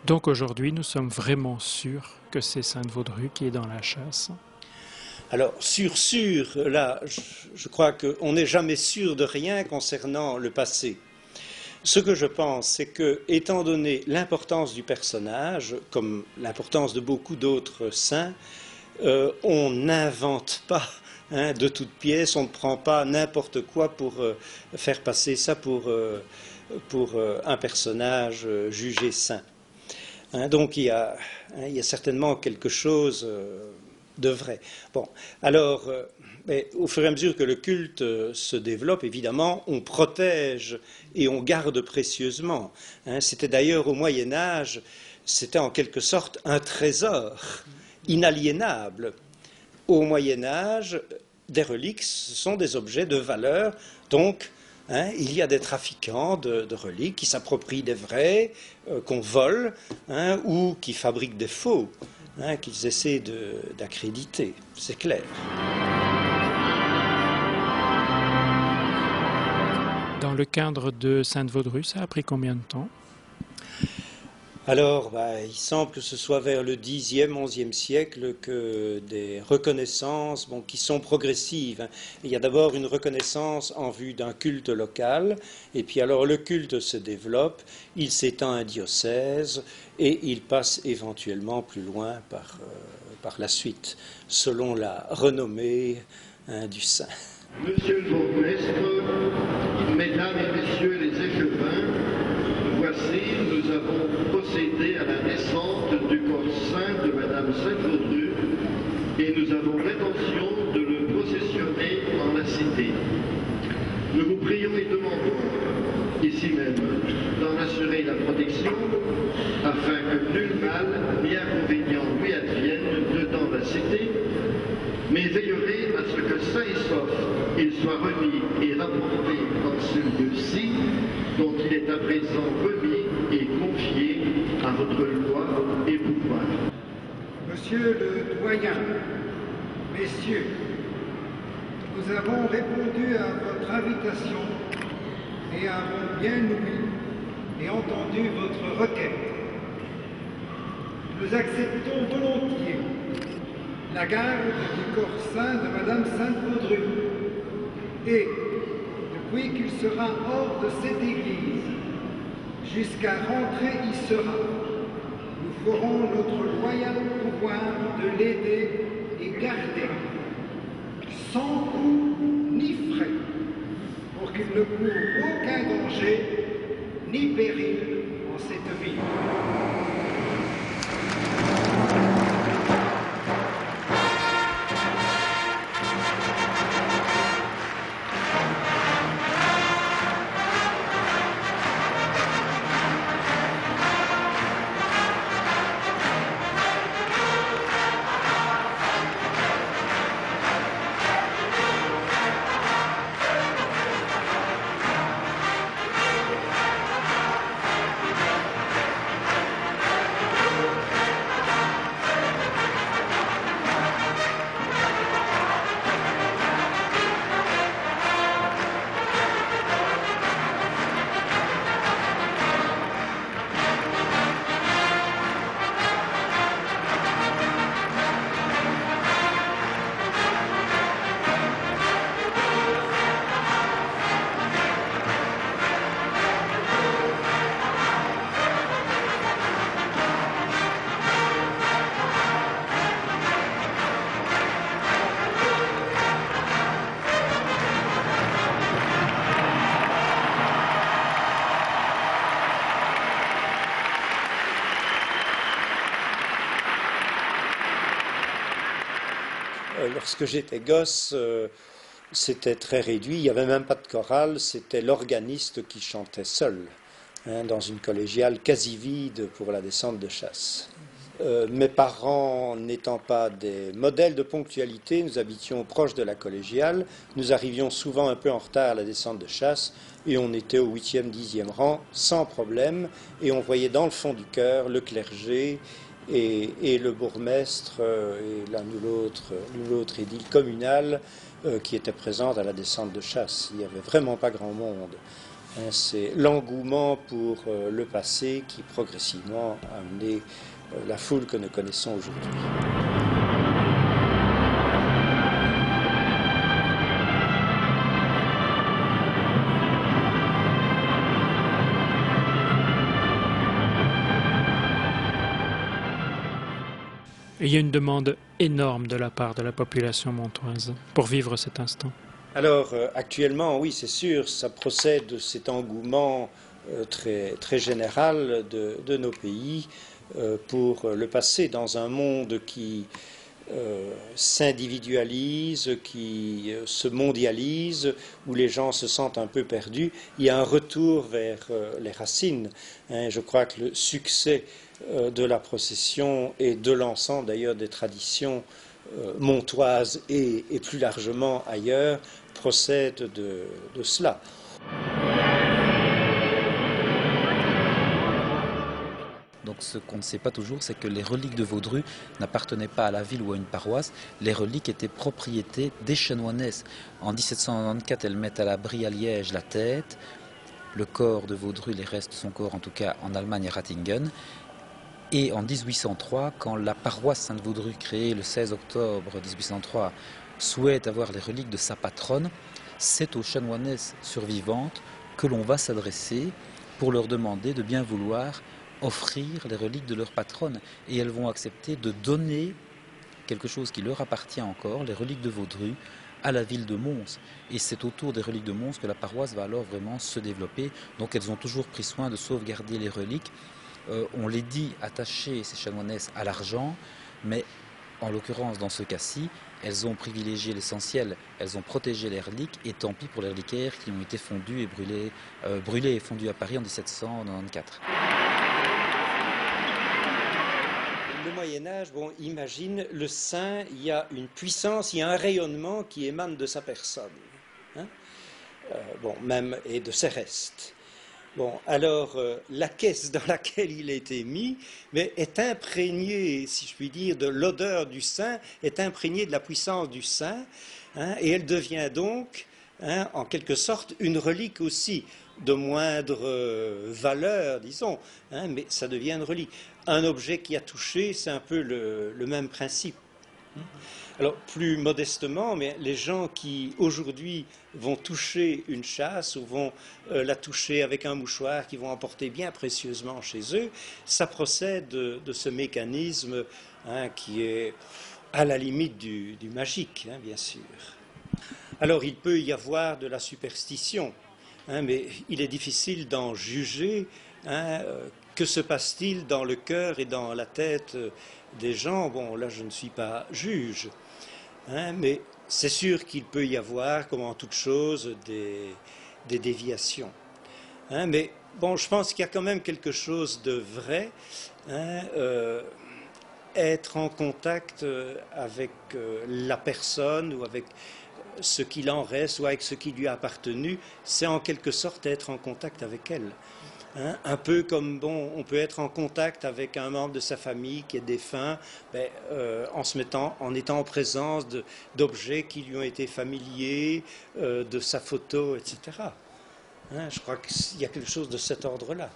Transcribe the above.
Donc aujourd'hui, nous sommes vraiment sûrs que c'est Sainte-Vaudrue qui est dans la chasse. Alors, sûr, là, je crois qu'on n'est jamais sûr de rien concernant le passé. Ce que je pense, c'est que, étant donné l'importance du personnage, comme l'importance de beaucoup d'autres saints, on n'invente pas de toutes pièces, on ne prend pas n'importe quoi pour faire passer ça pour un personnage jugé saint. Donc il y a certainement quelque chose de vrai. Bon, alors, au fur et à mesure que le culte se développe, évidemment, on protège et on garde précieusement. C'était d'ailleurs au Moyen Âge, c'était en quelque sorte un trésor inaliénable. Au Moyen Âge, des reliques, ce sont des objets de valeur, donc il y a des trafiquants de reliques qui s'approprient des vrais, qu'on vole, ou qui fabriquent des faux, qu'ils essaient d'accréditer, c'est clair. Dans le cadre de Sainte-Vaudrue, ça a pris combien de temps? Alors, il semble que ce soit vers le Xe, XIe siècle que des reconnaissances qui sont progressives. Il y a d'abord une reconnaissance en vue d'un culte local, et puis alors le culte se développe, il s'étend à un diocèse, et il passe éventuellement plus loin par la suite, selon la renommée du saint. Monsieur le bourgmestre, mesdames et messieurs les échevins, voici, nous avons procédé à la descente du corps saint de Madame Sainte-Vaudrue et nous avons l'intention de le processionner dans la cité. Nous vous prions et demandons, ici même, d'en assurer la protection afin que nul mal ni inconvénient lui advienne dedans la cité, mais veillerez à ce que sain et sauf il soit remis et rapporté dans ce lieu-ci dont il est à présent remis et confié à votre loi et pouvoir. Monsieur le doyen, messieurs, nous avons répondu à votre invitation et avons bien ouï et entendu votre requête. Nous acceptons volontiers la garde du corps saint de Madame Sainte-Vaudrue et, depuis qu'il sera hors de cette église, jusqu'à rentrer y sera, nous ferons notre loyal pouvoir de l'aider et garder, sans coût ni frais, pour qu'il ne court aucun danger ni péril en cette vie. Lorsque j'étais gosse, c'était très réduit, il n'y avait même pas de chorale, c'était l'organiste qui chantait seul, dans une collégiale quasi vide pour la descente de chasse. Mes parents n'étant pas des modèles de ponctualité, nous habitions proche de la collégiale, nous arrivions souvent un peu en retard à la descente de chasse et on était au 8e, 10e rang sans problème et on voyait dans le fond du chœur le clergé et le bourgmestre et l'un ou l'autre édile communal qui était présent à la descente de chasse. Il n'y avait vraiment pas grand monde. C'est l'engouement pour le passé qui progressivement a amené la foule que nous connaissons aujourd'hui. Et il y a une demande énorme de la part de la population montoise pour vivre cet instant. Alors actuellement, oui, c'est sûr, ça procède de cet engouement très général de nos pays pour le passé dans un monde qui s'individualise, qui se mondialise, où les gens se sentent un peu perdus. Il y a un retour vers les racines. Je crois que le succès de la procession et de l'ensemble d'ailleurs des traditions montoises et plus largement ailleurs procède de cela. Donc ce qu'on ne sait pas toujours, c'est que les reliques de Vaudru n'appartenaient pas à la ville ou à une paroisse. Les reliques étaient propriété des chanoinesses. En 1794, elles mettent à l'abri à Liège la tête, le corps de Vaudru, les restes de son corps en tout cas en Allemagne à Ratingen. Et en 1803, quand la paroisse Sainte-Vaudru, créée le 16 octobre 1803, souhaite avoir les reliques de sa patronne, c'est aux chanoinesses survivantes que l'on va s'adresser pour leur demander de bien vouloir offrir les reliques de leur patronne. Et elles vont accepter de donner quelque chose qui leur appartient encore, les reliques de Vaudru, à la ville de Mons. Et c'est autour des reliques de Mons que la paroisse va alors vraiment se développer. Donc elles ont toujours pris soin de sauvegarder les reliques. On les dit attachées, ces chanoinesses, à l'argent, mais en l'occurrence, dans ce cas-ci, elles ont privilégié l'essentiel, elles ont protégé les reliques, et tant pis pour les reliquaires qui ont été fondus et brûlés et fondus à Paris en 1794. Le Moyen-Âge, bon, imagine, le saint, il y a une puissance, il y a un rayonnement qui émane de sa personne, hein, même et de ses restes. Bon, alors, la caisse dans laquelle il a été mis est imprégnée, si je puis dire, de l'odeur du saint, est imprégnée de la puissance du saint, hein, et elle devient donc, hein, en quelque sorte, une relique aussi, de moindre valeur, disons, hein, mais ça devient une relique. Un objet qui a touché, c'est un peu le même principe. Alors, plus modestement, mais les gens qui, aujourd'hui, vont toucher une châsse ou vont la toucher avec un mouchoir qu'ils vont emporter bien précieusement chez eux, ça procède de ce mécanisme, hein, qui est à la limite du magique, hein, bien sûr. Alors, il peut y avoir de la superstition, hein, mais il est difficile d'en juger, hein, que se passe-t-il dans le cœur et dans la tête des gens? Bon, là, je ne suis pas juge, hein, mais c'est sûr qu'il peut y avoir, comme en toute chose, des déviations. Hein, mais bon, je pense qu'il y a quand même quelque chose de vrai, hein, être en contact avec la personne ou avec ce qu'il en reste ou avec ce qui lui a appartenu, c'est en quelque sorte être en contact avec elle. Hein, un peu comme, bon, on peut être en contact avec un membre de sa famille qui est défunt, en étant en présence d'objets qui lui ont été familiers, de sa photo, etc. Hein, je crois qu'il y a quelque chose de cet ordre-là.